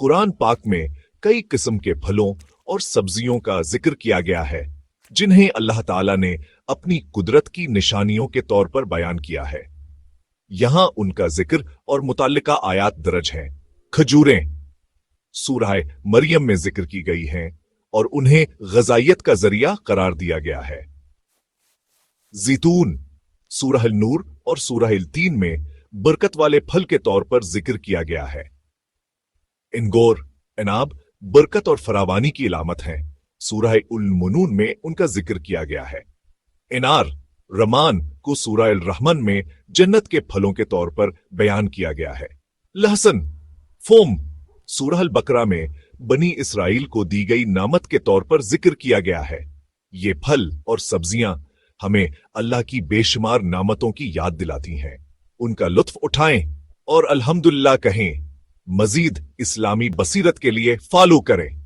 कुरान पाक में कई किस्म के फलों और सब्जियों का जिक्र किया गया है जिन्हें अल्लाह ताला ने अपनी कुदरत की निशानियों के तौर पर बयान किया है। यहां उनका जिक्र और मुताल्लिका आयात दर्ज हैं। खजूरें सूरह मरियम में जिक्र की गई हैं और उन्हें ग़िज़ाइयत का जरिया करार दिया गया है। ज़ैतून सूरह नूर और सूरह 3 में बरकत वाले फल के तौर पर जिक्र किया गया है। इंगोर अनाब बरकत और फरावानी की इलामत हैं। सूरह उल मुनून में उनका जिक्र किया गया है। इनार रमान को सूरह अल रहमान में जन्नत के फलों के तौर पर बयान किया गया है। लहसन फोम सूरह अल बकरा में बनी इसराइल को दी गई नामत के तौर पर जिक्र किया गया है। ये फल और सब्जियां हमें अल्लाह की बेशुमार नामतों की याद दिलाती हैं। उनका लुत्फ उठाएं और अल्हम्दुलिल्लाह कहें। मजीद इस्लामी बसीरत के लिए फॉलो करें।